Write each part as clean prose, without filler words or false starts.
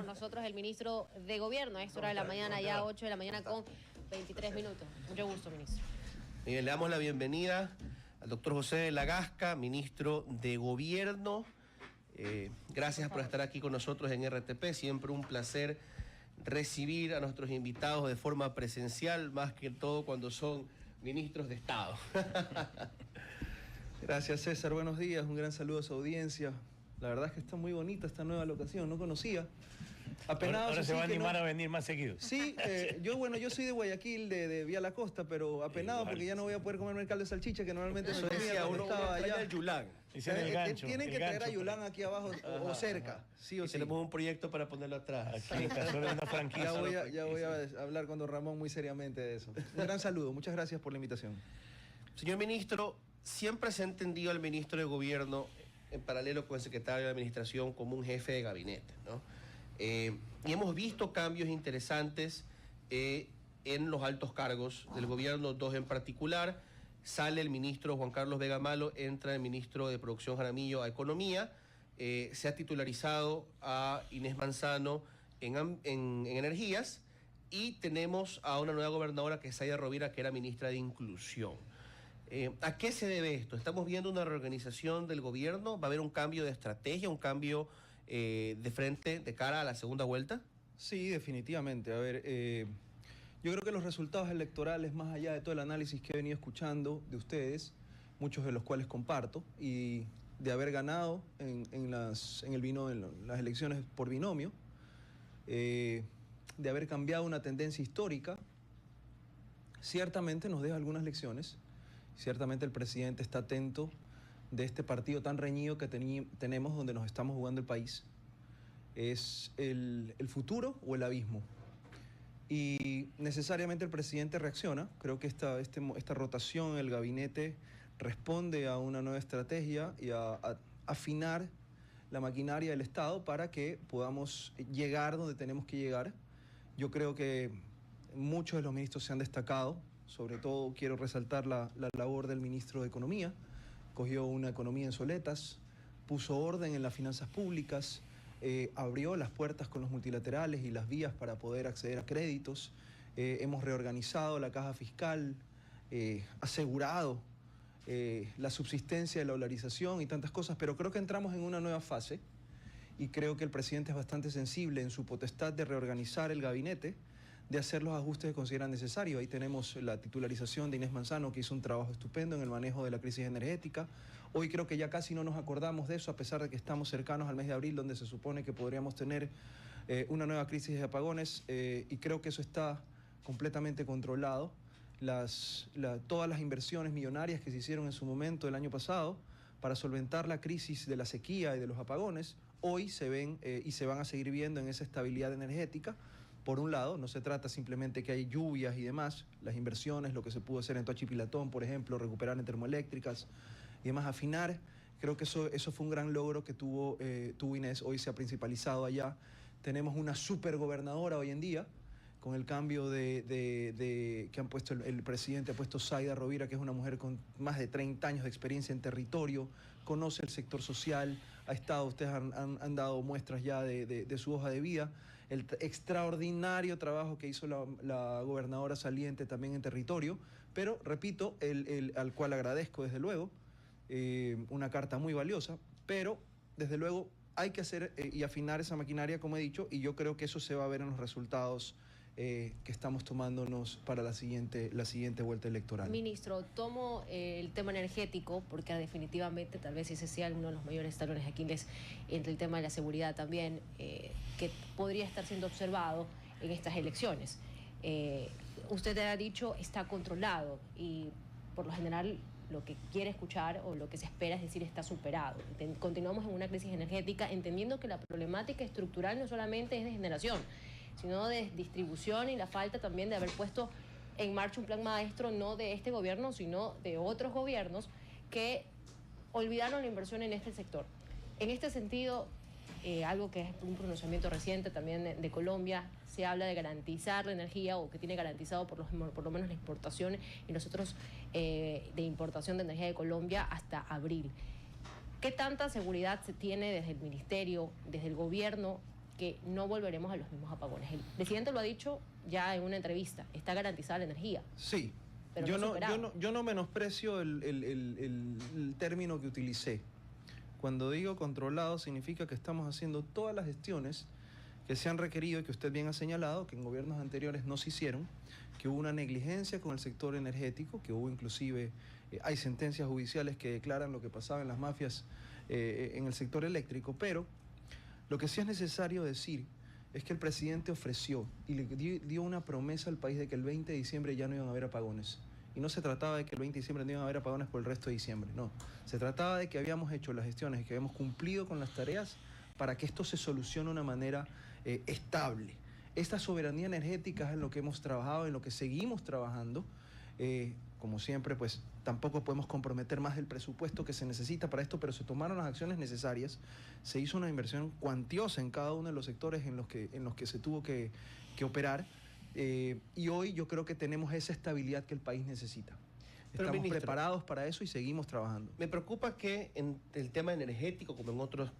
con nosotros el ministro de Gobierno a esta hora de la mañana, ya 8 de la mañana con 23 minutos. Mucho gusto, ministro. Bien, le damos la bienvenida al doctor José Lagasca, ministro de Gobierno. Gracias por estar aquí con nosotros en RTP. Siempre un placer recibir a nuestros invitados de forma presencial, más que todo cuando son ministros de Estado. Gracias, César. Buenos días. Un gran saludo a su audiencia. La verdad es que está muy bonita esta nueva locación. No conocía. Apenado, ahora se va a animar a venir más seguido. Sí, yo soy de Guayaquil, de Vía La Costa, pero apenado porque ya no voy a poder comerme el caldo de salchicha, que normalmente Eso decía uno, estaba allá. El Yulán. Tienen que traer a Yulán aquí abajo o cerca, sí o sí. Tenemos un proyecto para ponerlo atrás. Aquí en Cazuela de una franquicia. Ya voy a hablar con don Ramón muy seriamente de eso. Un gran saludo. Muchas gracias por la invitación. Señor ministro, siempre se ha entendido al ministro de Gobierno, en paralelo con el secretario de Administración, como un jefe de gabinete, ¿no? Y hemos visto cambios interesantes en los altos cargos del gobierno, dos en particular. Sale el ministro Juan Carlos Vega Malo, entra el ministro de Producción Jaramillo a Economía. Se ha titularizado a Inés Manzano en Energías, y tenemos a una nueva gobernadora, que es Zaida Rovira, que era ministra de Inclusión. ¿A qué se debe esto? ¿Estamos viendo una reorganización del gobierno? ¿Va a haber un cambio de estrategia, un cambio de frente de cara a la segunda vuelta? Sí, definitivamente. A ver, yo creo que los resultados electorales, más allá de todo el análisis que he venido escuchando de ustedes, muchos de los cuales comparto, y de haber ganado en las elecciones por binomio, de haber cambiado una tendencia histórica, ciertamente nos deja algunas lecciones. Ciertamente el presidente está atento de este partido tan reñido que tenemos, donde nos estamos jugando el país. ¿Es el futuro o el abismo? Y necesariamente el presidente reacciona. Creo que esta rotación en el gabinete responde a una nueva estrategia y a afinar la maquinaria del Estado para que podamos llegar donde tenemos que llegar. Yo creo que muchos de los ministros se han destacado. Sobre todo quiero resaltar la labor del ministro de Economía. Cogió una economía en soletas, puso orden en las finanzas públicas, abrió las puertas con los multilaterales y las vías para poder acceder a créditos. Hemos reorganizado la caja fiscal, asegurado la subsistencia de la dolarización y tantas cosas, pero creo que entramos en una nueva fase y creo que el presidente es bastante sensible en su potestad de reorganizar el gabinete, de hacer los ajustes que consideran necesarios. Ahí tenemos la titularización de Inés Manzano, que hizo un trabajo estupendo en el manejo de la crisis energética. Hoy creo que ya casi no nos acordamos de eso, a pesar de que estamos cercanos al mes de abril, donde se supone que podríamos tener una nueva crisis de apagones, y creo que eso está completamente controlado. Todas las inversiones millonarias que se hicieron en su momento el año pasado para solventar la crisis de la sequía y de los apagones, hoy se ven y se van a seguir viendo en esa estabilidad energética. Por un lado, no se trata simplemente que hay lluvias y demás, las inversiones, lo que se pudo hacer en Toachi Pilatón, por ejemplo, recuperar en termoeléctricas y demás, afinar. Creo que eso fue un gran logro que tuvo Inés, hoy se ha principalizado allá. Tenemos una supergobernadora hoy en día, con el cambio que han puesto el presidente, ha puesto Zaida Rovira, que es una mujer con más de 30 años de experiencia en territorio, conoce el sector social, ustedes han dado muestras ya de su hoja de vida, el extraordinario trabajo que hizo la gobernadora saliente también en territorio, pero repito, al cual agradezco desde luego, una carta muy valiosa, pero desde luego hay que hacer y afinar esa maquinaria, como he dicho, y yo creo que eso se va a ver en los resultados que estamos tomándonos para la siguiente vuelta electoral. Ministro, tomo el tema energético porque definitivamente tal vez ese sea uno de los mayores talones de Aquiles entre el tema de la seguridad también, que podría estar siendo observado en estas elecciones. Usted ha dicho está controlado y por lo general lo que quiere escuchar o lo que se espera es decir está superado. Continuamos en una crisis energética, entendiendo que la problemática estructural no solamente es de generación, sino de distribución y la falta también de haber puesto en marcha un plan maestro, no de este gobierno, sino de otros gobiernos que olvidaron la inversión en este sector. En este sentido, algo que es un pronunciamiento reciente también de Colombia, se habla de garantizar la energía, o que tiene garantizado por lo menos la exportación y nosotros de importación de energía de Colombia hasta abril. ¿Qué tanta seguridad se tiene desde el ministerio, desde el gobierno, que no volveremos a los mismos apagones. El presidente lo ha dicho ya en una entrevista, está garantizada la energía. Sí, Pero yo no menosprecio el término que utilicé. Cuando digo controlado significa que estamos haciendo todas las gestiones que se han requerido y que usted bien ha señalado, que en gobiernos anteriores no se hicieron, que hubo una negligencia con el sector energético, que hubo inclusive, hay sentencias judiciales que declaran lo que pasaba en las mafias en el sector eléctrico, pero lo que sí es necesario decir es que el presidente ofreció y le dio una promesa al país de que el 20 de diciembre ya no iban a haber apagones. Y no se trataba de que el 20 de diciembre no iban a haber apagones por el resto de diciembre, no. Se trataba de que habíamos hecho las gestiones y que habíamos cumplido con las tareas para que esto se solucione de una manera estable. Esta soberanía energética es en lo que hemos trabajado, en lo que seguimos trabajando. Como siempre, pues tampoco podemos comprometer más del presupuesto que se necesita para esto, pero se tomaron las acciones necesarias. Se hizo una inversión cuantiosa en cada uno de los sectores en los que se tuvo que operar. Y hoy yo creo que tenemos esa estabilidad que el país necesita. Pero, estamos ministro, preparados para eso y seguimos trabajando. Me preocupa que en el tema energético, como en otros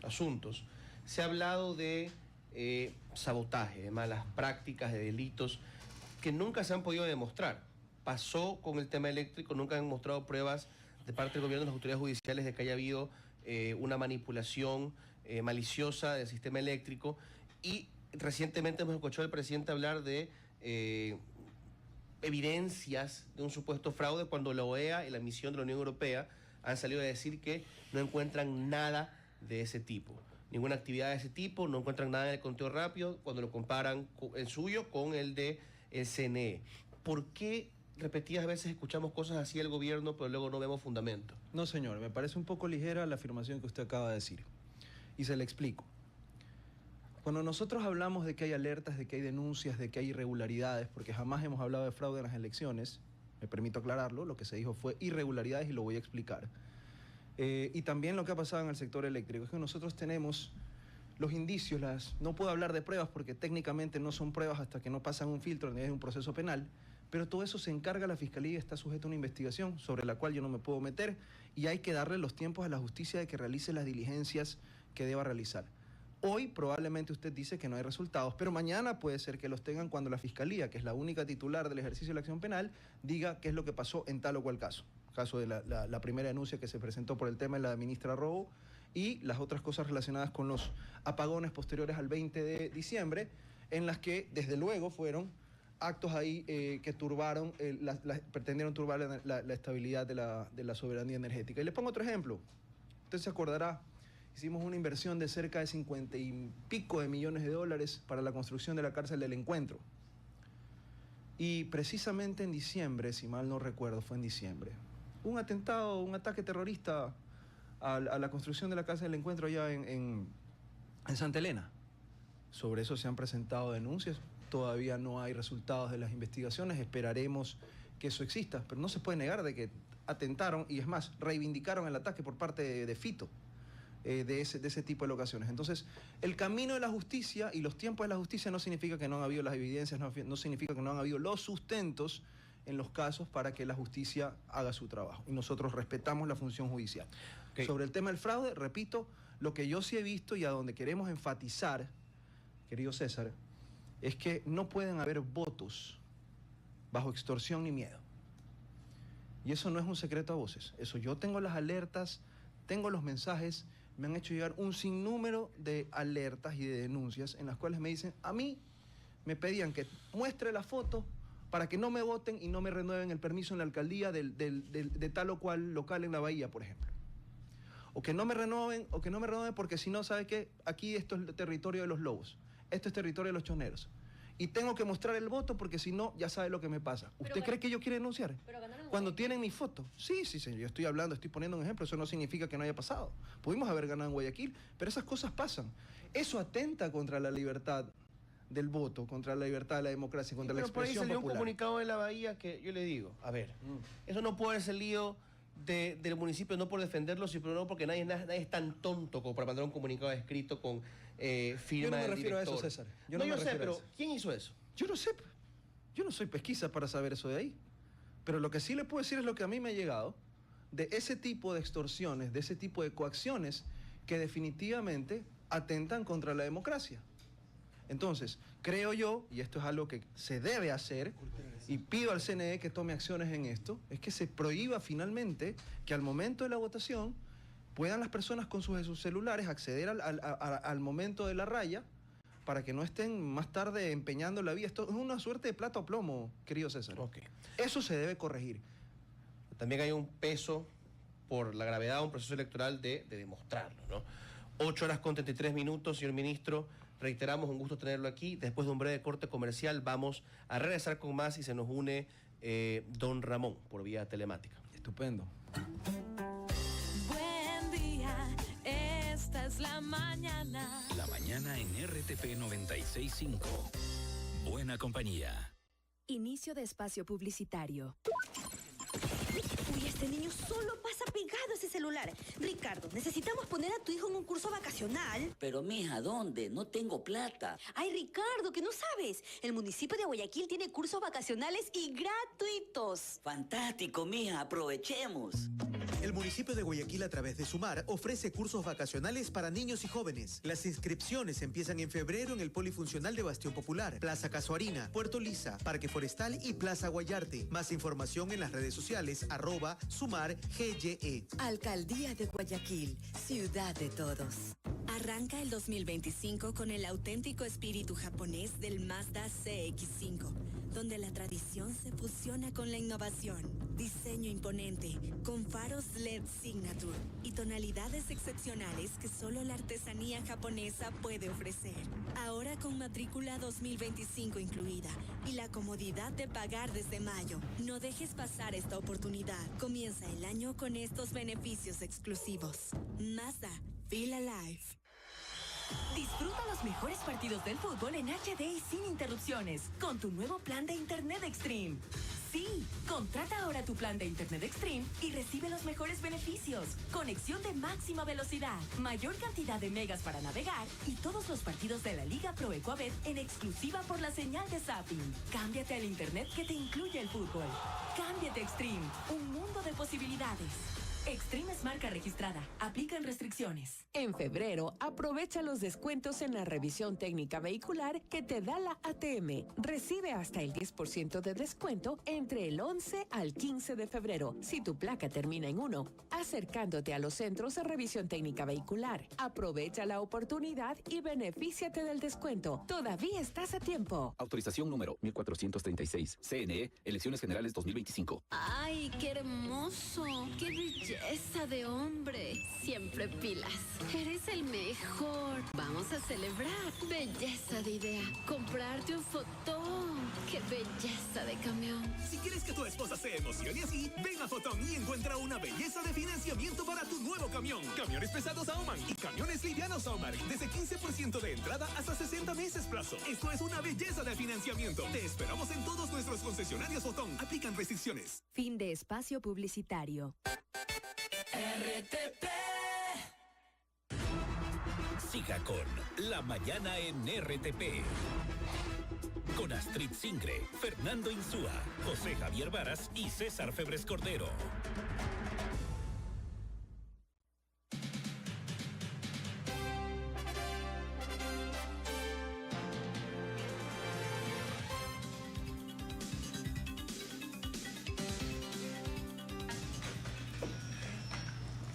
asuntos, se ha hablado de sabotaje, de malas prácticas, de delitos que nunca se han podido demostrar. Pasó con el tema eléctrico, nunca han mostrado pruebas de parte del gobierno y las autoridades judiciales de que haya habido una manipulación maliciosa del sistema eléctrico, y recientemente hemos escuchado al presidente hablar de evidencias de un supuesto fraude cuando la OEA y la misión de la Unión Europea han salido a decir que no encuentran nada de ese tipo, ninguna actividad de ese tipo, no encuentran nada en el conteo rápido cuando lo comparan el suyo con el de el CNE. ¿Por qué repetidas veces escuchamos cosas así del gobierno pero luego no vemos fundamento? No, señor, me parece un poco ligera la afirmación que usted acaba de decir. Y se le explico. Cuando nosotros hablamos de que hay alertas, de que hay denuncias, de que hay irregularidades, porque jamás hemos hablado de fraude en las elecciones, me permito aclararlo, lo que se dijo fue irregularidades y lo voy a explicar. Y también lo que ha pasado en el sector eléctrico, es que nosotros tenemos los indicios, no puedo hablar de pruebas porque técnicamente no son pruebas hasta que no pasan un filtro ni hay un proceso penal, pero todo eso se encarga la Fiscalía y está sujeto a una investigación sobre la cual yo no me puedo meter, y hay que darle los tiempos a la justicia de que realice las diligencias que deba realizar. Hoy probablemente usted dice que no hay resultados, pero mañana puede ser que los tengan cuando la Fiscalía, que es la única titular del ejercicio de la acción penal, diga qué es lo que pasó en tal o cual caso. Caso de la primera denuncia que se presentó por el tema de la ministra Robo y las otras cosas relacionadas con los apagones posteriores al 20 de diciembre, en las que desde luego fueron actos ahí que turbaron, pretendieron turbar la estabilidad de la soberanía energética. Y le pongo otro ejemplo. Usted se acordará, hicimos una inversión de cerca de 50 y pico de millones de dólares para la construcción de la cárcel del Encuentro. Y precisamente en diciembre, si mal no recuerdo, fue en diciembre, un atentado, un ataque terrorista a la construcción de la cárcel del Encuentro allá en Santa Elena. Sobre eso se han presentado denuncias. Todavía no hay resultados de las investigaciones. Esperaremos que eso exista. Pero no se puede negar de que atentaron y, es más, reivindicaron el ataque por parte de Fito. De ese tipo de locaciones. Entonces, el camino de la justicia y los tiempos de la justicia no significa que no han habido las evidencias, no significa que no han habido los sustentos en los casos para que la justicia haga su trabajo. Y nosotros respetamos la función judicial. Okay. Sobre el tema del fraude, repito, lo que yo sí he visto y a donde queremos enfatizar, querido César, es que no pueden haber votos bajo extorsión ni miedo. Y eso no es un secreto a voces. Eso, yo tengo las alertas, tengo los mensajes, me han hecho llegar un sinnúmero de alertas y de denuncias en las cuales me dicen, a mí me pedían que muestre la foto para que no me voten y no me renueven el permiso en la alcaldía de tal o cual local en la Bahía, por ejemplo. O que no me renueven porque si no, ¿sabe qué? Aquí esto es el territorio de los lobos, esto es territorio de los choneros. Y tengo que mostrar el voto porque si no, ya sabe lo que me pasa. ¿Usted cree que yo quiero denunciar? Cuando tienen mi foto. Sí, señor, yo estoy hablando, estoy poniendo un ejemplo, eso no significa que no haya pasado. Pudimos haber ganado en Guayaquil, pero esas cosas pasan. Eso atenta contra la libertad del voto, contra la libertad de la democracia, contra la expresión popular. Pero por ahí salió un comunicado de la Bahía que yo le digo, a ver, eso no puede haber salido del municipio, no por defenderlo, sino porque nadie es tan tonto como para mandar un comunicado escrito con firma del director. Yo no me refiero a eso, César. Yo sé, pero ¿quién hizo eso? Yo no sé. Yo no soy pesquisa para saber eso de ahí. Pero lo que sí le puedo decir es lo que a mí me ha llegado de ese tipo de extorsiones, de ese tipo de coacciones que definitivamente atentan contra la democracia. Entonces, creo yo, y esto es algo que se debe hacer, y pido al CNE que tome acciones en esto, es que se prohíba finalmente que al momento de la votación puedan las personas con sus celulares acceder al momento de la raya para que no estén más tarde empeñando la vía. Esto es una suerte de plato a plomo, querido César. Okay. Eso se debe corregir. También hay un peso por la gravedad de un proceso electoral de demostrarlo, ¿no? 8 horas con 33 minutos, señor ministro. Reiteramos, un gusto tenerlo aquí. Después de un breve corte comercial vamos a regresar con más y se nos une don Ramón por vía telemática. Estupendo. Buen día, esta es la mañana. La mañana en RTP 96.5. Buena compañía. Inicio de espacio publicitario. Uy, este niño solo pasa pegado a ese celular. Ricardo, necesitamos poner a tu hijo en un curso vacacional. Pero, mija, ¿dónde? No tengo plata. Ay, Ricardo, que no sabes. El municipio de Guayaquil tiene cursos vacacionales y gratuitos. Fantástico, mija, aprovechemos. El municipio de Guayaquil, a través de Sumar, ofrece cursos vacacionales para niños y jóvenes. Las inscripciones empiezan en febrero en el Polifuncional de Bastión Popular, Plaza Casuarina, Puerto Lisa, Parque Forestal y Plaza Guayarte. Más información en las redes sociales @SumarGYE. Alcaldía de Guayaquil, ciudad de todos. Arranca el 2025 con el auténtico espíritu japonés del Mazda CX-5, donde la tradición se fusiona con la innovación. Diseño imponente, con faros LED Signature y tonalidades excepcionales que solo la artesanía japonesa puede ofrecer. Ahora con matrícula 2025 incluida y la comodidad de pagar desde mayo. No dejes pasar esta oportunidad. Comienza el año con estos beneficios exclusivos. Mazda, feel alive. Disfruta los mejores partidos del fútbol en HD y sin interrupciones con tu nuevo plan de Internet Extreme. Sí, contrata ahora tu plan de Internet Extreme y recibe los mejores beneficios. Conexión de máxima velocidad, mayor cantidad de megas para navegar y todos los partidos de la Liga Pro Ecuabet en exclusiva por la señal de Zapping. Cámbiate al Internet que te incluye el fútbol. Cámbiate Extreme, un mundo de posibilidades. Extreme es marca registrada. Aplican restricciones. En febrero, aprovecha los descuentos en la revisión técnica vehicular que te da la ATM. Recibe hasta el 10% de descuento entre el 11 al 15 de febrero, si tu placa termina en 1, acercándote a los centros de revisión técnica vehicular. Aprovecha la oportunidad y benefíciate del descuento. Todavía estás a tiempo. Autorización número 1436. CNE, Elecciones Generales 2025. ¡Ay, qué hermoso! ¡Qué belleza de hombre! Siempre pilas. Eres el mejor. Vamos a celebrar. Belleza de idea. Comprarte un Fotón. ¡Qué belleza de camión! Si quieres que tu esposa se emocione así, ven a Fotón y encuentra una belleza de financiamiento para tu nuevo camión. Camiones pesados Auman y camiones livianos Auman. Desde 15% de entrada hasta 60 meses plazo. Esto es una belleza de financiamiento. Te esperamos en todos nuestros concesionarios Fotón. Aplican restricciones. Fin de espacio publicitario. RTP. Siga con La Mañana en RTP. Con Astrid Singre, Fernando Insúa, José Javier Varas y César Febres Cordero.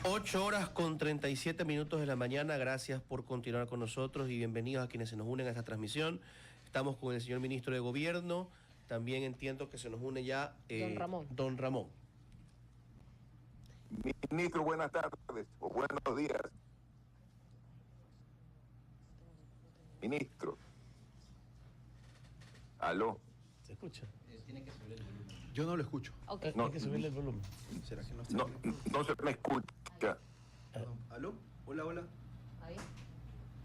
Ocho horas con 37 minutos de la mañana. Gracias por continuar con nosotros y bienvenidos a quienes se nos unen a esta transmisión. Estamos con el señor ministro de Gobierno. También entiendo que se nos une ya don Ramón. Ministro, buenas tardes o buenos días. Ministro. ¿Aló? ¿Se escucha? Tiene que subir el volumen. Yo no lo escucho. Okay. No, hay que subirle el volumen. ¿Será que no está? No se me escucha. ¿Aló? Hola, hola.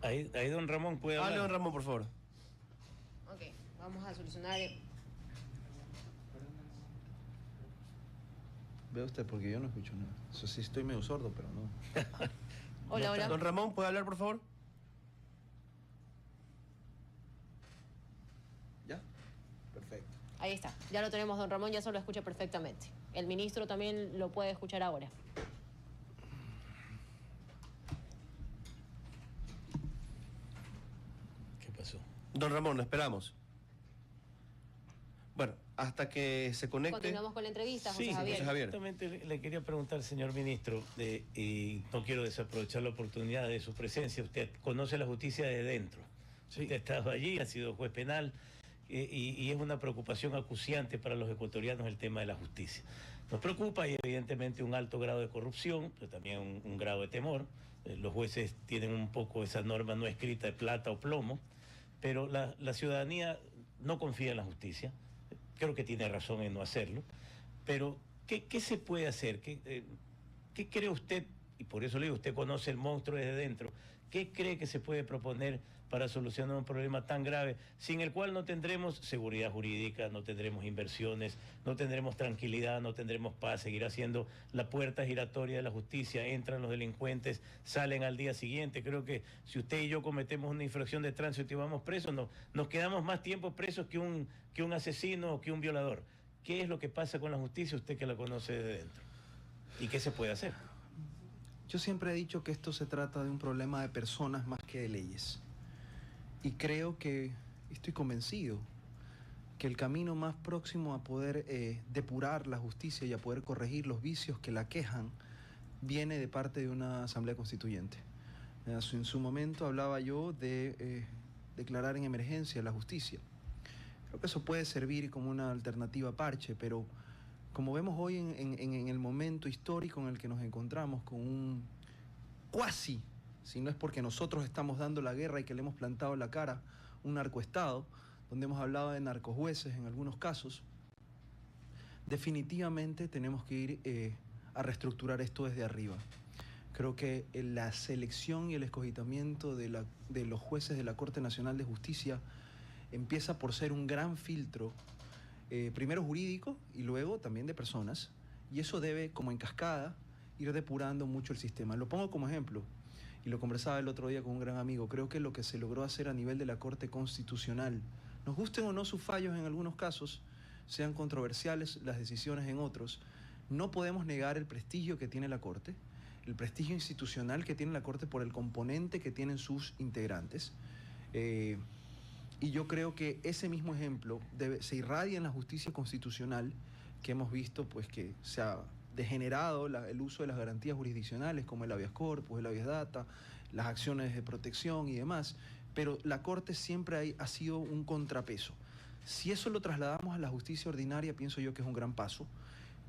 Ahí don Ramón puede hablar. Hable don Ramón, por favor. Ok, vamos a solucionar. Ve usted, porque yo no escucho nada. Eso sí, estoy medio sordo, pero no. Hola, hola. Don Ramón, ¿puede hablar, por favor? ¿Ya? Perfecto. Ahí está, ya lo tenemos, don Ramón, ya se lo escucha perfectamente. El ministro también lo puede escuchar ahora. Don Ramón, lo esperamos. Bueno, hasta que se conecte. Continuamos con la entrevista, José Sí, Javier. exactamente. Le quería preguntar, señor ministro, y no quiero desaprovechar la oportunidad de su presencia. Usted conoce la justicia de dentro. Sí. Usted ha estado allí, ha sido juez penal, y es una preocupación acuciante para los ecuatorianos el tema de la justicia. Nos preocupa y evidentemente un alto grado de corrupción, pero también un grado de temor. Los jueces tienen un poco esa norma no escrita de plata o plomo, pero la ciudadanía no confía en la justicia. Creo que tiene razón en no hacerlo, pero ¿qué se puede hacer? ¿Qué cree usted? Y por eso le digo, usted conoce el monstruo desde dentro. ¿Qué cree que se puede proponer para solucionar un problema tan grave, sin el cual no tendremos seguridad jurídica, no tendremos inversiones, no tendremos tranquilidad, no tendremos paz, seguirá siendo la puerta giratoria de la justicia, entran los delincuentes, salen al día siguiente? Creo que si usted y yo cometemos una infracción de tránsito y vamos presos, nos quedamos más tiempo presos que un asesino o que un violador. ¿Qué es lo que pasa con la justicia, usted que la conoce de dentro? ¿Y qué se puede hacer? Yo siempre he dicho que esto se trata de un problema de personas más que de leyes. Y creo que, estoy convencido, que el camino más próximo a poder depurar la justicia y a poder corregir los vicios que la aquejan viene de parte de una asamblea constituyente. En su momento hablaba yo de declarar en emergencia la justicia. Creo que eso puede servir como una alternativa parche, pero como vemos hoy en el momento histórico en el que nos encontramos con un cuasi, si no es porque nosotros estamos dando la guerra y que le hemos plantado la cara, un narcoestado, donde hemos hablado de narcojueces en algunos casos, definitivamente tenemos que ir a reestructurar esto desde arriba. Creo que la selección y el escogitamiento de los jueces de la Corte Nacional de Justicia empieza por ser un gran filtro, primero jurídico y luego también de personas, y eso debe, como en cascada, ir depurando mucho el sistema. Lo pongo como ejemplo, y lo conversaba el otro día con un gran amigo. Creo que lo que se logró hacer a nivel de la Corte Constitucional, nos gusten o no sus fallos en algunos casos, sean controversiales las decisiones en otros, no podemos negar el prestigio que tiene la Corte, el prestigio institucional que tiene la Corte por el componente que tienen sus integrantes. Y yo creo que ese mismo ejemplo se irradia en la justicia constitucional, que hemos visto pues que se ha degenerado el uso de las garantías jurisdiccionales como el habeas corpus, el habeas data, las acciones de protección y demás, pero la Corte siempre ha sido un contrapeso. Si eso lo trasladamos a la justicia ordinaria, pienso yo que es un gran paso.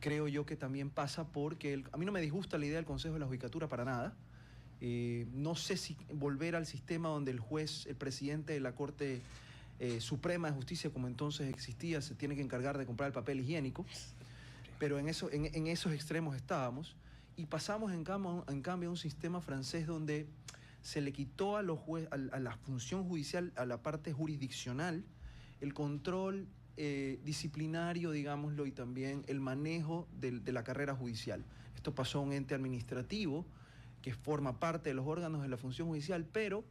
Creo yo que también pasa porque a mí no me disgusta la idea del Consejo de la Judicatura para nada. No sé si volver al sistema donde el juez, el presidente de la Corte Suprema de Justicia, como entonces existía, se tiene que encargar de comprar el papel higiénico. Pero en esos extremos estábamos y pasamos en cambio a un sistema francés donde se le quitó a la función judicial, a la parte jurisdiccional, el control disciplinario, digámoslo, y también el manejo de la carrera judicial. Esto pasó a un ente administrativo que forma parte de los órganos de la función judicial, pero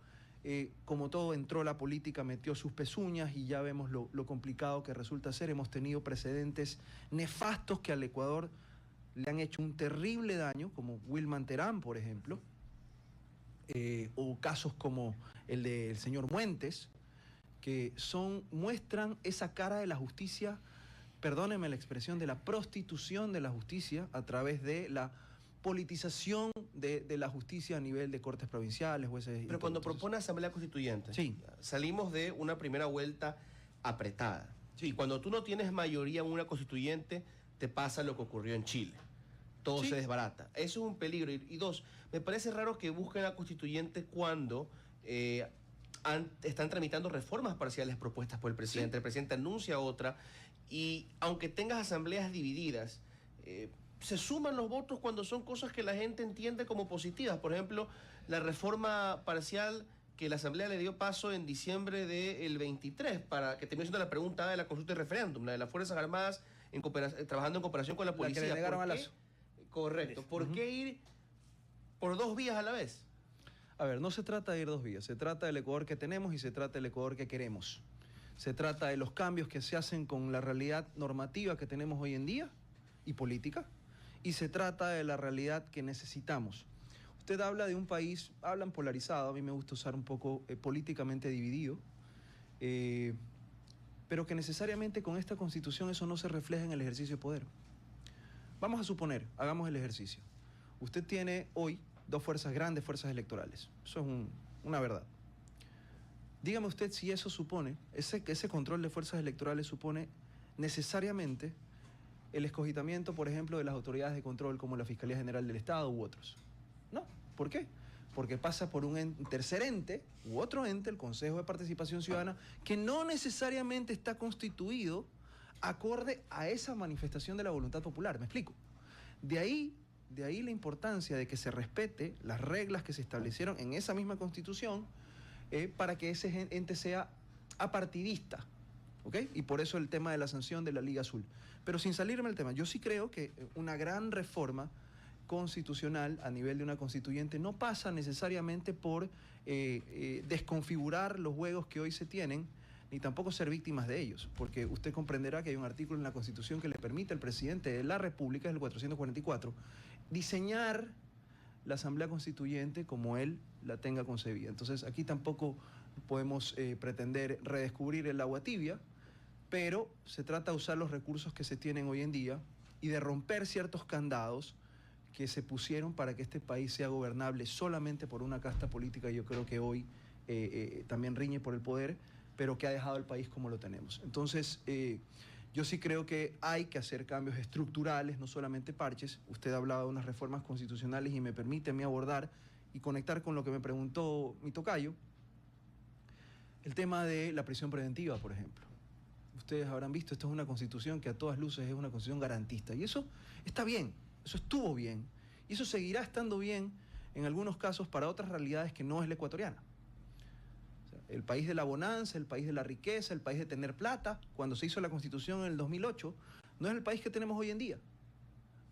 como todo entró la política, metió sus pezuñas y ya vemos lo complicado que resulta ser. Hemos tenido precedentes nefastos que al Ecuador le han hecho un terrible daño, como Wilman Terán, por ejemplo, o casos como el del señor Muentes, que muestran esa cara de la justicia, perdónenme la expresión, de la prostitución de la justicia a través de la politización de la justicia a nivel de cortes provinciales, jueces. Pero cuando propone Asamblea Constituyente, sí, salimos de una primera vuelta apretada. Sí. Y cuando tú no tienes mayoría en una constituyente, te pasa lo que ocurrió en Chile. Todo se desbarata. Eso es un peligro. Y dos, me parece raro que busquen la constituyente cuando están tramitando reformas parciales propuestas por el presidente. Sí. El presidente anuncia otra y aunque tengas asambleas divididas, se suman los votos cuando son cosas que la gente entiende como positivas. Por ejemplo, la reforma parcial que la Asamblea le dio paso en diciembre del 23, para que termine siendo la pregunta de la consulta y referéndum, la de las Fuerzas Armadas trabajando en cooperación con la policía. La que le negaron a Lazo. Correcto. ¿Por qué ir por dos vías a la vez? A ver, no se trata de ir dos vías, se trata del Ecuador que tenemos y se trata del Ecuador que queremos. Se trata de los cambios que se hacen con la realidad normativa que tenemos hoy en día y política, y se trata de la realidad que necesitamos. Usted habla de un país, hablan polarizado, a mí me gusta usar un poco políticamente dividido. pero que necesariamente con esta Constitución eso no se refleja en el ejercicio de poder. Vamos a suponer, hagamos el ejercicio. Usted tiene hoy dos fuerzas, grandes fuerzas electorales. Eso es una verdad. Dígame usted si eso supone, ese control de fuerzas electorales supone necesariamente el escogitamiento, por ejemplo, de las autoridades de control como la Fiscalía General del Estado u otros. No. ¿Por qué? Porque pasa por un tercer ente u otro ente, el Consejo de Participación Ciudadana, que no necesariamente está constituido acorde a esa manifestación de la voluntad popular. ¿Me explico? De ahí la importancia de que se respete las reglas que se establecieron en esa misma Constitución para que ese ente sea apartidista. ¿Ok? Y por eso el tema de la sanción de la Liga Azul. Pero sin salirme del tema, yo sí creo que una gran reforma constitucional a nivel de una constituyente no pasa necesariamente por desconfigurar los juegos que hoy se tienen, ni tampoco ser víctimas de ellos, porque usted comprenderá que hay un artículo en la Constitución que le permite al presidente de la República, es el 444, diseñar la Asamblea Constituyente como él la tenga concebida. Entonces aquí tampoco podemos pretender redescubrir el agua tibia, pero se trata de usar los recursos que se tienen hoy en día y de romper ciertos candados que se pusieron para que este país sea gobernable solamente por una casta política, yo creo que hoy también riñe por el poder, pero que ha dejado el país como lo tenemos. Entonces, yo sí creo que hay que hacer cambios estructurales, no solamente parches. Usted hablaba de unas reformas constitucionales y me permite a mí abordar y conectar con lo que me preguntó mi tocayo, el tema de la prisión preventiva, por ejemplo. Ustedes habrán visto, esto es una constitución que a todas luces es una constitución garantista, y eso está bien. Eso estuvo bien, y eso seguirá estando bien en algunos casos para otras realidades que no es la ecuatoriana. O sea, el país de la bonanza, el país de la riqueza, el país de tener plata, cuando se hizo la Constitución en el 2008, no es el país que tenemos hoy en día.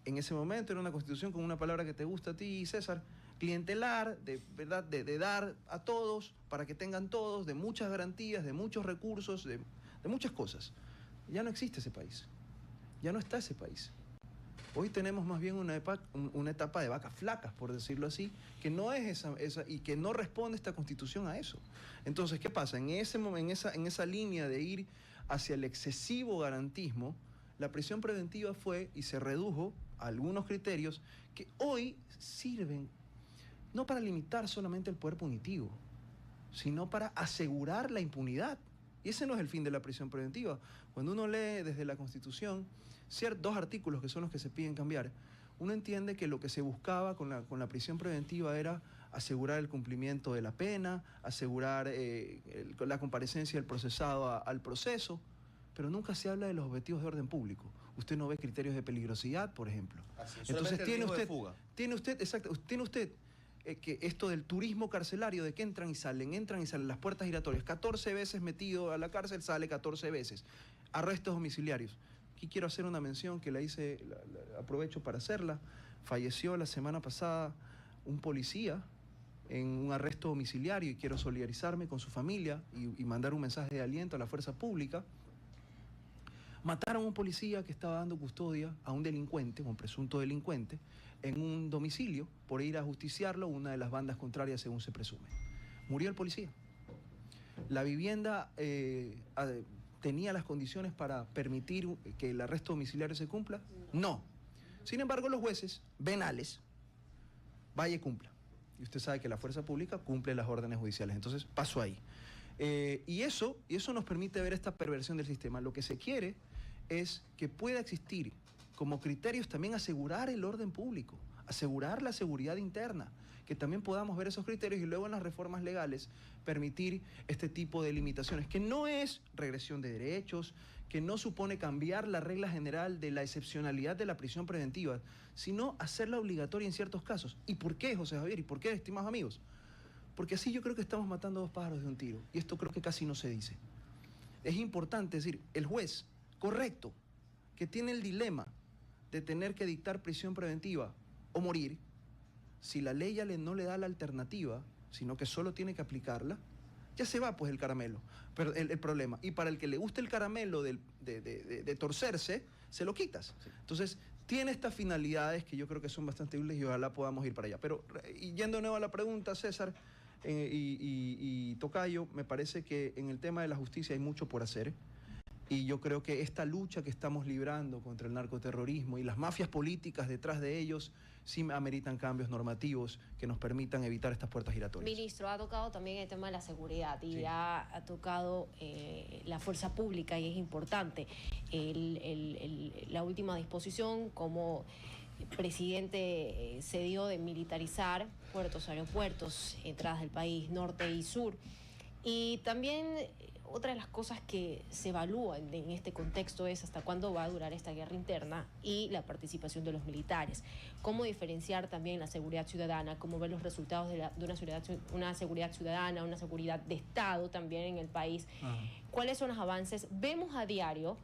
En ese momento era una Constitución con una palabra que te gusta a ti, César, clientelar, ¿verdad? De dar a todos, para que tengan todos, de muchas garantías, de muchos recursos, de muchas cosas. Ya no existe ese país, ya no está ese país. Hoy tenemos más bien una etapa de vacas flacas, por decirlo así, que no es esa y que no responde esta Constitución a eso. Entonces, ¿qué pasa? En esa línea de ir hacia el excesivo garantismo, la prisión preventiva fue y se redujo a algunos criterios que hoy sirven no para limitar solamente el poder punitivo, sino para asegurar la impunidad. Y ese no es el fin de la prisión preventiva. Cuando uno lee desde la Constitución dos artículos que son los que se piden cambiar, uno entiende que lo que se buscaba con la prisión preventiva era asegurar el cumplimiento de la pena, asegurar la comparecencia del procesado al proceso, pero nunca se habla de los objetivos de orden público. Usted no ve criterios de peligrosidad, por ejemplo. Entonces tiene usted que esto del turismo carcelario, de que entran y salen, las puertas giratorias, 14 veces metido a la cárcel, sale 14 veces. Arrestos domiciliarios. Aquí quiero hacer una mención que la hice, aprovecho para hacerla. Falleció la semana pasada un policía en un arresto domiciliario y quiero solidarizarme con su familia y mandar un mensaje de aliento a la fuerza pública. Mataron a un policía que estaba dando custodia a un delincuente, un presunto delincuente, en un domicilio por ir a justiciarlo una de las bandas contrarias, según se presume. Murió el policía. La vivienda ¿tenía las condiciones para permitir que el arresto domiciliario se cumpla? No. Sin embargo, los jueces venales, vaya y cumpla. Y usted sabe que la fuerza pública cumple las órdenes judiciales. Entonces, paso ahí. Y eso nos permite ver esta perversión del sistema. Lo que se quiere es que pueda existir como criterios también asegurar el orden público, asegurar la seguridad interna, que también podamos ver esos criterios y luego en las reformas legales permitir este tipo de limitaciones, que no es regresión de derechos, que no supone cambiar la regla general de la excepcionalidad de la prisión preventiva, sino hacerla obligatoria en ciertos casos. ¿Y por qué, José Javier? ¿Y por qué, estimados amigos? Porque así yo creo que estamos matando dos pájaros de un tiro, y esto creo que casi no se dice. Es importante decir, el juez, correcto, que tiene el dilema de tener que dictar prisión preventiva o morir, si la ley ya no le da la alternativa, sino que solo tiene que aplicarla, ya se va pues el caramelo, pero el problema. Y para el que le guste el caramelo de torcerse, se lo quitas. Sí. Entonces, tiene estas finalidades que yo creo que son bastante útiles y ojalá podamos ir para allá. Pero, y yendo de nuevo a la pregunta, César, y Tocayo, me parece que en el tema de la justicia hay mucho por hacer. Y yo creo que esta lucha que estamos librando contra el narcoterrorismo y las mafias políticas detrás de ellos sí ameritan cambios normativos que nos permitan evitar estas puertas giratorias. Ministro, ha tocado también el tema de la seguridad y ha tocado la fuerza pública y es importante. La última disposición como presidente se dio de militarizar puertos, aeropuertos, entradas del país, norte y sur. Y también otra de las cosas que se evalúan en este contexto es hasta cuándo va a durar esta guerra interna y la participación de los militares. Cómo diferenciar también la seguridad ciudadana, cómo ver los resultados de una seguridad ciudadana, una seguridad de Estado también en el país. ¿Cuáles son los avances? Vemos a diario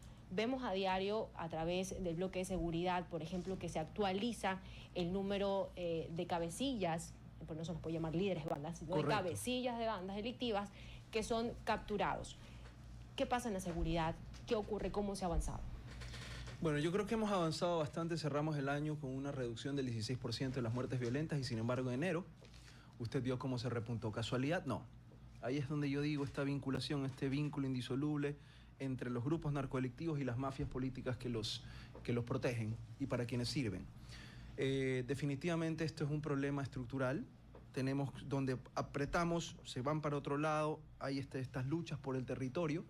a través del bloque de seguridad, por ejemplo, que se actualiza el número de cabecillas, pues no se los puede llamar líderes de bandas, sino de cabecillas de bandas delictivas que son capturados. ¿Qué pasa en la seguridad? ¿Qué ocurre? ¿Cómo se ha avanzado? Bueno, yo creo que hemos avanzado bastante. Cerramos el año con una reducción del 16% de las muertes violentas y sin embargo en enero usted vio cómo se repuntó. ¿Casualidad? No. Ahí es donde yo digo esta vinculación, este vínculo indisoluble entre los grupos narcodelictivos y las mafias políticas que los protegen y para quienes sirven. Definitivamente esto es un problema estructural. Tenemos donde apretamos, se van para otro lado, hay estas luchas por el territorio.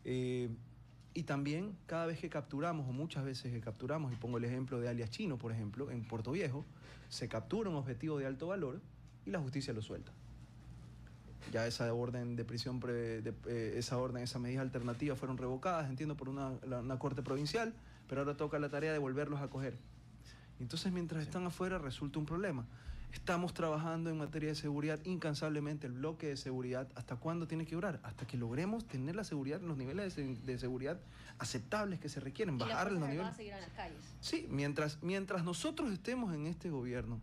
Y también cada vez que capturamos, o muchas veces que capturamos, y pongo el ejemplo de alias Chino, por ejemplo, en Puerto Viejo, se captura un objetivo de alto valor y la justicia lo suelta. Ya esa orden de prisión, esas medidas alternativas fueron revocadas, entiendo, por una corte provincial, pero ahora toca la tarea de volverlos a coger. Entonces, mientras están afuera, resulta un problema. Estamos trabajando en materia de seguridad incansablemente. El bloque de seguridad, ¿hasta cuándo tiene que durar? Hasta que logremos tener la seguridad, los niveles de seguridad aceptables que se requieren. Bajar los niveles. ¿Y la Fuerza Armada seguirá en las calles? Sí, mientras nosotros estemos en este gobierno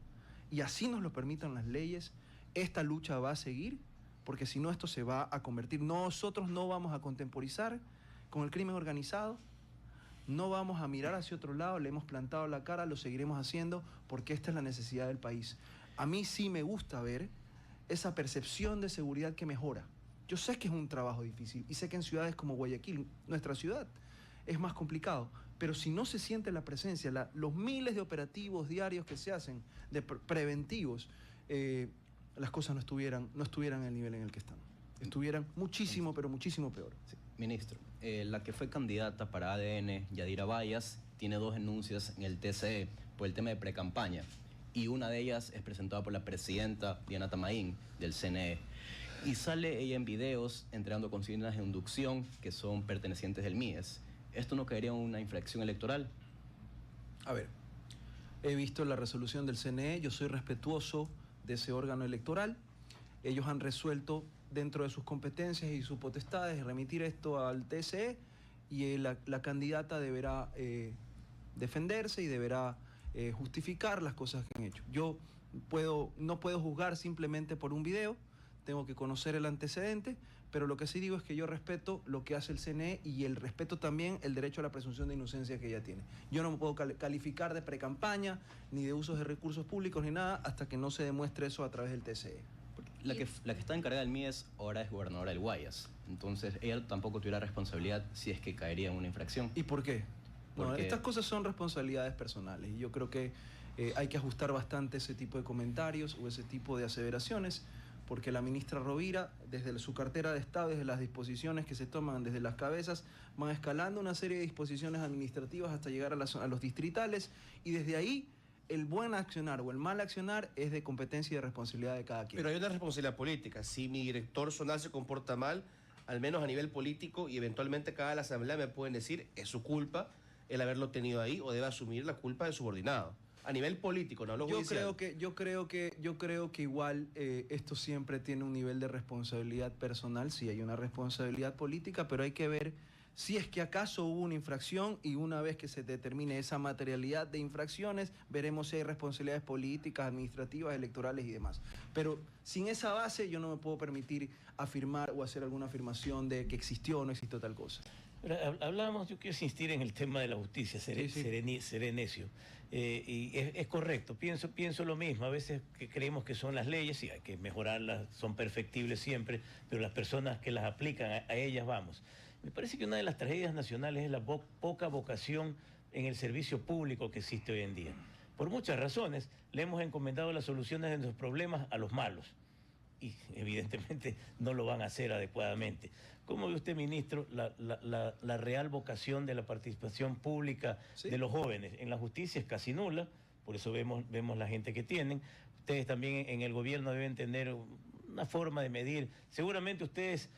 y así nos lo permitan las leyes, esta lucha va a seguir, porque si no esto se va a convertir. Nosotros no vamos a contemporizar con el crimen organizado. No vamos a mirar hacia otro lado, le hemos plantado la cara, lo seguiremos haciendo porque esta es la necesidad del país. A mí sí me gusta ver esa percepción de seguridad que mejora. Yo sé que es un trabajo difícil y sé que en ciudades como Guayaquil, nuestra ciudad, es más complicado, pero si no se siente la presencia, los miles de operativos diarios que se hacen, de preventivos, las cosas no estuvieran en el nivel en el que están. Estuvieran muchísimo, pero muchísimo peor. Sí. Ministro, la que fue candidata para ADN, Yadira Bayas, tiene 2 denuncias en el TCE por el tema de precampaña y una de ellas es presentada por la presidenta Diana Tamaín del CNE y sale ella en videos entregando consignas de inducción que son pertenecientes del MIES. ¿Esto no caería en una infracción electoral? A ver, he visto la resolución del CNE, yo soy respetuoso de ese órgano electoral. Ellos han resuelto dentro de sus competencias y sus potestades remitir esto al TSE y la candidata deberá defenderse y deberá justificar las cosas que han hecho. Yo no puedo juzgar simplemente por un video, tengo que conocer el antecedente, pero lo que sí digo es que yo respeto lo que hace el CNE y respeto también el derecho a la presunción de inocencia que ella tiene. Yo no me puedo calificar de precampaña, ni de usos de recursos públicos, ni nada, hasta que no se demuestre eso a través del TSE. La que está encargada del MIES ahora es gobernadora del Guayas. Entonces, ella tampoco tuviera responsabilidad si es que caería en una infracción. ¿Y por qué? Bueno, estas cosas son responsabilidades personales y yo creo que hay que ajustar bastante ese tipo de comentarios o ese tipo de aseveraciones, porque la ministra Rovira, desde su cartera de Estado, desde las disposiciones que se toman desde las cabezas, van escalando una serie de disposiciones administrativas hasta llegar a los distritales y desde ahí el buen accionar o el mal accionar es de competencia y de responsabilidad de cada quien. Pero hay una responsabilidad política. Si mi director zonal se comporta mal, al menos a nivel político, y eventualmente cada la asamblea me pueden decir, es su culpa el haberlo tenido ahí o debe asumir la culpa del subordinado. A nivel político, no lo judicial. Yo creo que igual esto siempre tiene un nivel de responsabilidad personal. Sí, hay una responsabilidad política, pero hay que ver si es que acaso hubo una infracción y una vez que se determine esa materialidad de infracciones, veremos si hay responsabilidades políticas, administrativas, electorales y demás. Pero sin esa base yo no me puedo permitir afirmar o hacer alguna afirmación de que existió o no existió tal cosa. Hablábamos, yo quiero insistir en el tema de la justicia, seré necio. Y es correcto, pienso lo mismo. A veces que creemos que son las leyes y hay que mejorarlas, son perfectibles siempre, pero las personas que las aplican, a ellas vamos. Me parece que una de las tragedias nacionales es la poca vocación en el servicio público que existe hoy en día. Por muchas razones, le hemos encomendado las soluciones de nuestros problemas a los malos. Y evidentemente no lo van a hacer adecuadamente. ¿Cómo ve usted, ministro, la real vocación de la participación pública de los jóvenes? En la justicia es casi nula, por eso vemos la gente que tienen. Ustedes también en el gobierno deben tener una forma de medir. Seguramente ustedes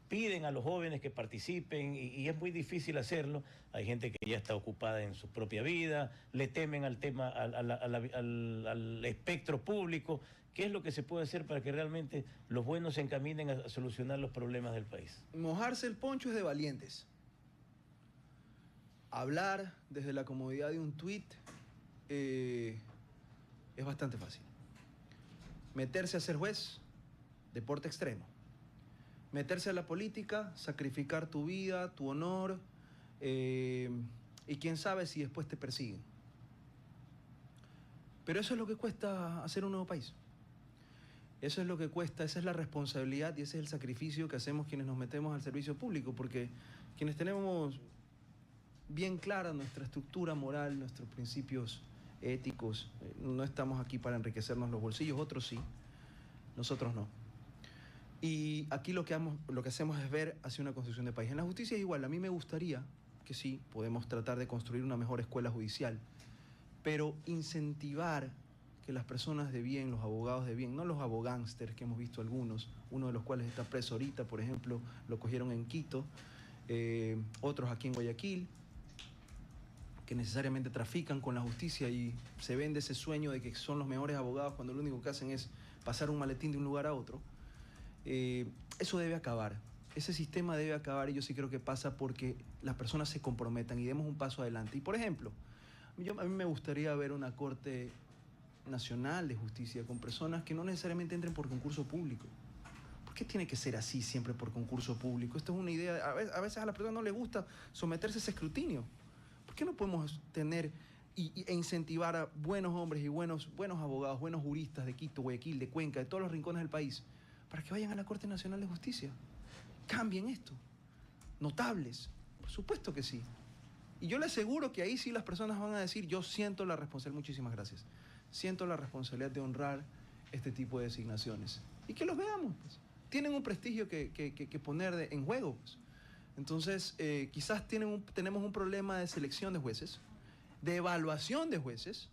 piden a los jóvenes que participen y es muy difícil hacerlo. Hay gente que ya está ocupada en su propia vida, le temen al tema, al espectro público. ¿Qué es lo que se puede hacer para que realmente los buenos se encaminen a solucionar los problemas del país? Mojarse el poncho es de valientes. Hablar desde la comodidad de un tuit es bastante fácil. Meterse a ser juez, deporte extremo. Meterse a la política, sacrificar tu vida, tu honor, y quién sabe si después te persiguen. Pero eso es lo que cuesta hacer un nuevo país. Eso es lo que cuesta, esa es la responsabilidad y ese es el sacrificio que hacemos quienes nos metemos al servicio público, porque quienes tenemos bien clara nuestra estructura moral, nuestros principios éticos, no estamos aquí para enriquecernos los bolsillos, otros sí, nosotros no. Y aquí lo que hacemos es ver hacia una construcción de país. En la justicia es igual, a mí me gustaría que sí, podemos tratar de construir una mejor escuela judicial, pero incentivar que las personas de bien, los abogados de bien, no los abogánsters que hemos visto algunos, uno de los cuales está preso ahorita, por ejemplo, lo cogieron en Quito, otros aquí en Guayaquil, que necesariamente trafican con la justicia y se vende ese sueño de que son los mejores abogados cuando lo único que hacen es pasar un maletín de un lugar a otro. Eso debe acabar, ese sistema debe acabar y yo sí creo que pasa porque las personas se comprometan y demos un paso adelante. Y por ejemplo, a mí me gustaría ver una corte nacional de justicia con personas que no necesariamente entren por concurso público. ¿Por qué tiene que ser así siempre por concurso público? Esto es una idea, a veces a las personas no les gusta someterse a ese escrutinio. ¿Por qué no podemos tener e incentivar a buenos hombres y buenos abogados, buenos juristas de Quito, Guayaquil, de Cuenca, de todos los rincones del país, para que vayan a la Corte Nacional de Justicia? Cambien esto. Notables. Por supuesto que sí. Y yo le aseguro que ahí sí las personas van a decir, yo siento la responsabilidad, muchísimas gracias, siento la responsabilidad de honrar este tipo de designaciones. Y que los veamos, pues. Tienen un prestigio que poner en juego, pues. Entonces, quizás tenemos un problema de selección de jueces, de evaluación de jueces,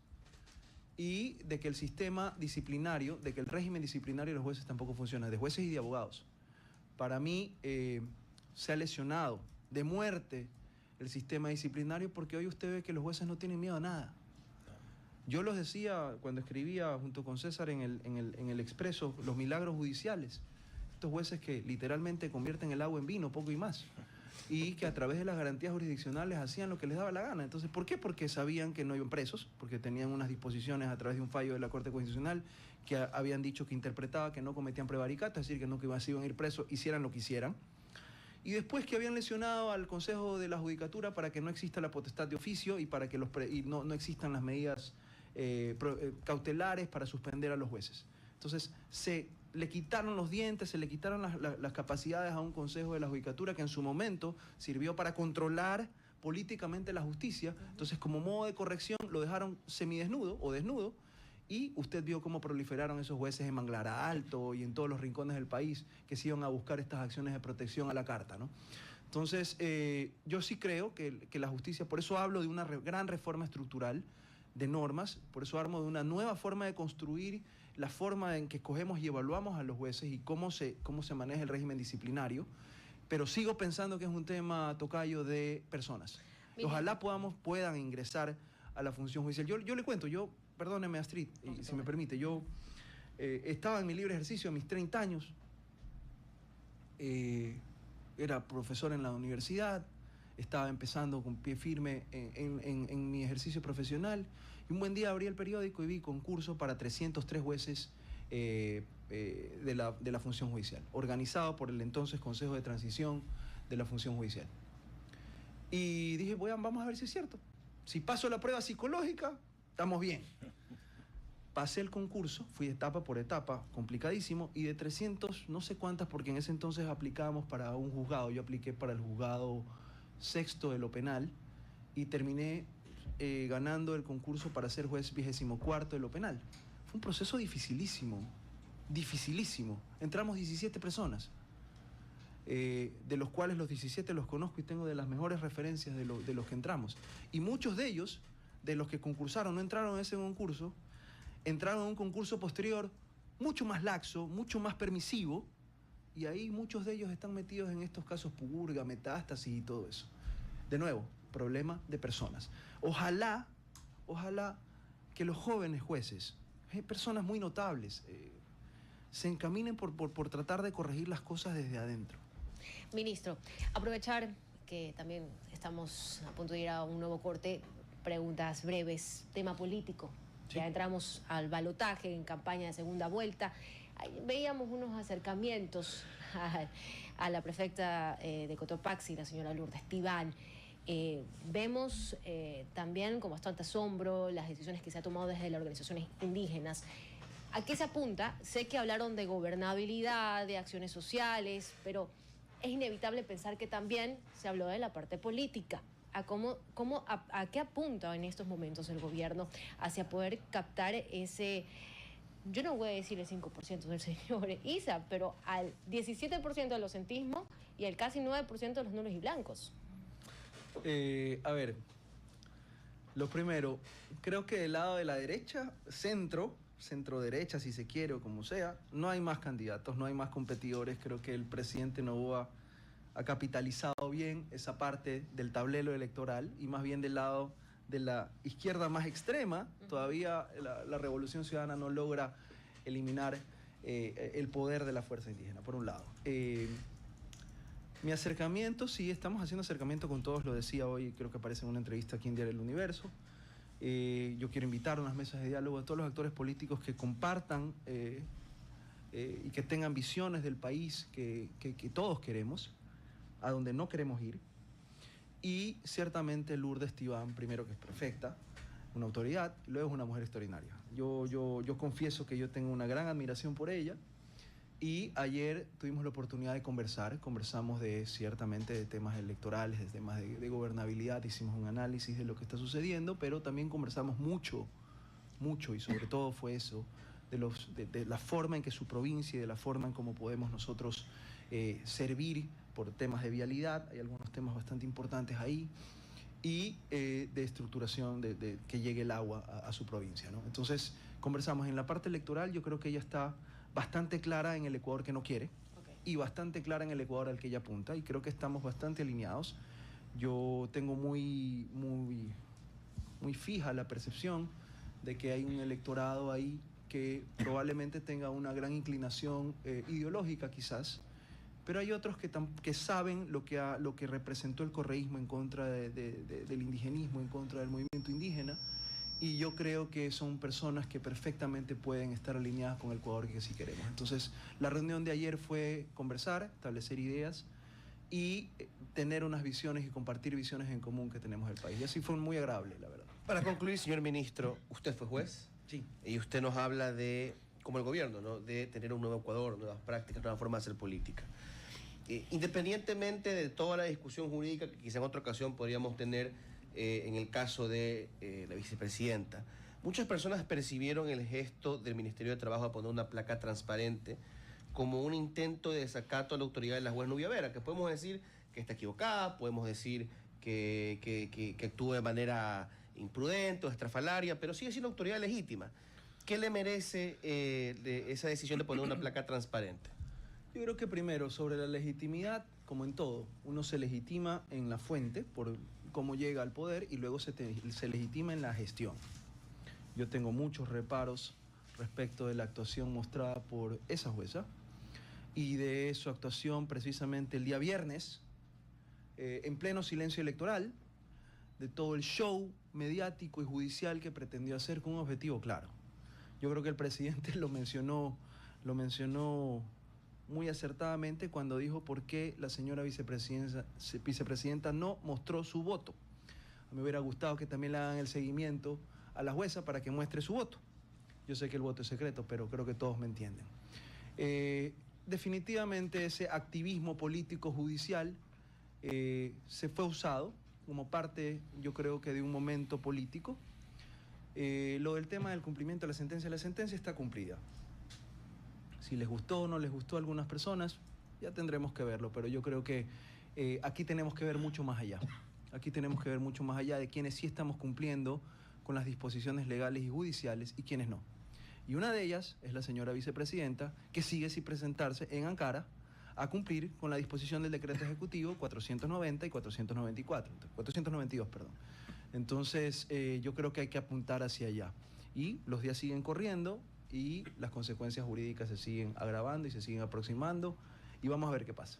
y de que el sistema disciplinario, de que el régimen disciplinario de los jueces tampoco funciona, de jueces y de abogados. Para mí, se ha lesionado de muerte el sistema disciplinario porque hoy usted ve que los jueces no tienen miedo a nada. Yo los decía cuando escribía junto con César en el Expreso, los milagros judiciales. Estos jueces que literalmente convierten el agua en vino, poco y más. Y que a través de las garantías jurisdiccionales hacían lo que les daba la gana. Entonces, ¿por qué? Porque sabían que no iban presos, porque tenían unas disposiciones a través de un fallo de la Corte Constitucional que habían dicho que interpretaba que no cometían prevaricato, es decir, que no que iban a ir presos, hicieran lo que hicieran. Y después que habían lesionado al Consejo de la Judicatura para que no exista la potestad de oficio y para que no existan las medidas cautelares para suspender a los jueces. Entonces, se le quitaron los dientes, se le quitaron las capacidades a un Consejo de la Judicatura que en su momento sirvió para controlar políticamente la justicia. Entonces, como modo de corrección, lo dejaron semidesnudo o desnudo, y usted vio cómo proliferaron esos jueces en Manglara Alto y en todos los rincones del país que se iban a buscar estas acciones de protección a la carta, ¿no? Entonces, yo sí creo que la justicia, por eso hablo de una gran reforma estructural de normas, por eso hablo de una nueva forma de construir la forma en que escogemos y evaluamos a los jueces y cómo se maneja el régimen disciplinario, pero sigo pensando que es un tema, tocayo, de personas. Ojalá puedan ingresar a la función judicial. Yo le cuento, perdóneme Astrid, si me permite, yo estaba en mi libre ejercicio a mis 30 años, era profesor en la universidad, estaba empezando con pie firme en mi ejercicio profesional, y un buen día abrí el periódico y vi concurso para 303 jueces de la función judicial, organizado por el entonces Consejo de Transición de la Función Judicial. Y dije, vamos a ver si es cierto. Si paso la prueba psicológica, estamos bien. Pasé el concurso, fui etapa por etapa, complicadísimo, y de 300, no sé cuántas, porque en ese entonces aplicábamos para un juzgado. Yo apliqué para el juzgado sexto de lo penal y terminé ganando el concurso para ser juez 24º de lo penal. Fue un proceso dificilísimo, dificilísimo. Entramos 17 personas, de los cuales los 17 los conozco y tengo de las mejores referencias de los que entramos. Y muchos de ellos, de los que concursaron, no entraron a ese concurso, entraron a un concurso posterior mucho más laxo, mucho más permisivo, y ahí muchos de ellos están metidos en estos casos purga, metástasis y todo eso. De nuevo, problema de personas. Ojalá que los jóvenes jueces, personas muy notables, se encaminen por tratar de corregir las cosas desde adentro. Ministro, aprovechar que también estamos a punto de ir a un nuevo corte, preguntas breves, tema político. Sí. Ya entramos al balotaje en campaña de segunda vuelta. Ahí veíamos unos acercamientos a la prefecta de Cotopaxi, la señora Lourdes Tibán. Vemos también con bastante asombro las decisiones que se ha tomado desde las organizaciones indígenas. ¿A qué se apunta? Sé que hablaron de gobernabilidad, de acciones sociales, pero es inevitable pensar que también se habló de la parte política. ¿A qué apunta en estos momentos el gobierno hacia poder captar ese, yo no voy a decir el 5% del señor Issa, pero al 17% del docentismo y al casi 9% de los nulos y blancos? A ver, lo primero, creo que del lado de la derecha, centro derecha si se quiere o como sea, no hay más candidatos, no hay más competidores. Creo que el presidente Noboa ha capitalizado bien esa parte del tablero electoral, y más bien del lado de la izquierda más extrema, todavía la Revolución Ciudadana no logra eliminar el poder de la fuerza indígena, por un lado. Mi acercamiento, sí, estamos haciendo acercamiento con todos, lo decía hoy, creo que aparece en una entrevista aquí en Diario El Universo. Yo quiero invitar a unas mesas de diálogo a todos los actores políticos que compartan y que tengan visiones del país que todos queremos, a donde no queremos ir. Y ciertamente Lourdes Tibán, primero, que es perfecta, una autoridad, luego es una mujer extraordinaria. Yo confieso que yo tengo una gran admiración por ella, y ayer tuvimos la oportunidad de conversamos ciertamente de temas electorales, de temas de gobernabilidad, hicimos un análisis de lo que está sucediendo, pero también conversamos mucho, y sobre todo fue eso, de la forma en que su provincia y de la forma en cómo podemos nosotros servir por temas de vialidad. Hay algunos temas bastante importantes ahí, y de estructuración de que llegue el agua a su provincia, ¿no? Entonces, conversamos. En la parte electoral, yo creo que ella está bastante clara en el Ecuador que no quiere, y bastante clara en el Ecuador al que ella apunta, y creo que estamos bastante alineados. Yo tengo muy fija la percepción de que hay un electorado ahí que probablemente tenga una gran inclinación ideológica quizás, pero hay otros que saben lo que representó el correísmo en contra del indigenismo, en contra del movimiento indígena, y yo creo que son personas que perfectamente pueden estar alineadas con el Ecuador que sí queremos. Entonces, la reunión de ayer fue conversar, establecer ideas y tener unas visiones y compartir visiones en común que tenemos del país. Y así fue muy agradable, la verdad. Para concluir, señor ministro, usted fue juez. Sí. Y usted nos habla de, como el gobierno, ¿no?, de tener un nuevo Ecuador, nuevas prácticas, nueva forma de hacer política. Independientemente de toda la discusión jurídica que quizá en otra ocasión podríamos tener en el caso de la vicepresidenta, muchas personas percibieron el gesto del Ministerio de Trabajo de poner una placa transparente como un intento de desacato a la autoridad de la juez Nubia Vera, que podemos decir que está equivocada, podemos decir que actúa de manera imprudente o estrafalaria, pero sigue siendo autoridad legítima. ¿Qué le merece esa decisión de poner una placa transparente? Yo creo que primero, sobre la legitimidad, como en todo, uno se legitima en la fuente por cómo llega al poder, y luego se legitima en la gestión. Yo tengo muchos reparos respecto de la actuación mostrada por esa jueza y de su actuación precisamente el día viernes, en pleno silencio electoral, de todo el show mediático y judicial que pretendió hacer con un objetivo claro. Yo creo que el presidente lo mencionó muy acertadamente cuando dijo por qué la señora vicepresidenta no mostró su voto. Me hubiera gustado que también le hagan el seguimiento a la jueza para que muestre su voto. Yo sé que el voto es secreto, pero creo que todos me entienden. Definitivamente ese activismo político judicial se fue usado como parte, yo creo que de un momento político. Lo del tema del cumplimiento de la sentencia está cumplida. Si les gustó o no les gustó a algunas personas, ya tendremos que verlo, pero yo creo que aquí tenemos que ver mucho más allá. Aquí tenemos que ver mucho más allá de quienes sí estamos cumpliendo con las disposiciones legales y judiciales y quienes no. Y una de ellas es la señora vicepresidenta, que sigue sin presentarse en Ankara a cumplir con la disposición del decreto ejecutivo 490 y 492, perdón. Entonces, yo creo que hay que apuntar hacia allá. Y los días siguen corriendo y las consecuencias jurídicas se siguen agravando y se siguen aproximando y vamos a ver qué pasa.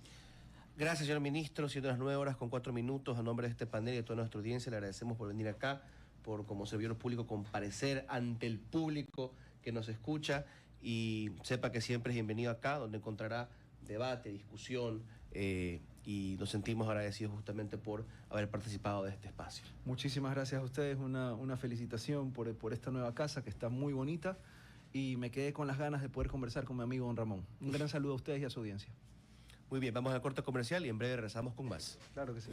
Gracias, señor ministro. Siendo las 9:04, a nombre de este panel y de toda nuestra audiencia, le agradecemos por venir acá, por como servidor público comparecer ante el público que nos escucha, y sepa que siempre es bienvenido acá, donde encontrará debate, discusión, y nos sentimos agradecidos justamente por haber participado de este espacio. Muchísimas gracias a ustedes, una felicitación por esta nueva casa que está muy bonita, y me quedé con las ganas de poder conversar con mi amigo don Ramón. Un gran saludo a ustedes y a su audiencia. Muy bien, vamos al corte comercial y en breve regresamos con más. Claro que sí.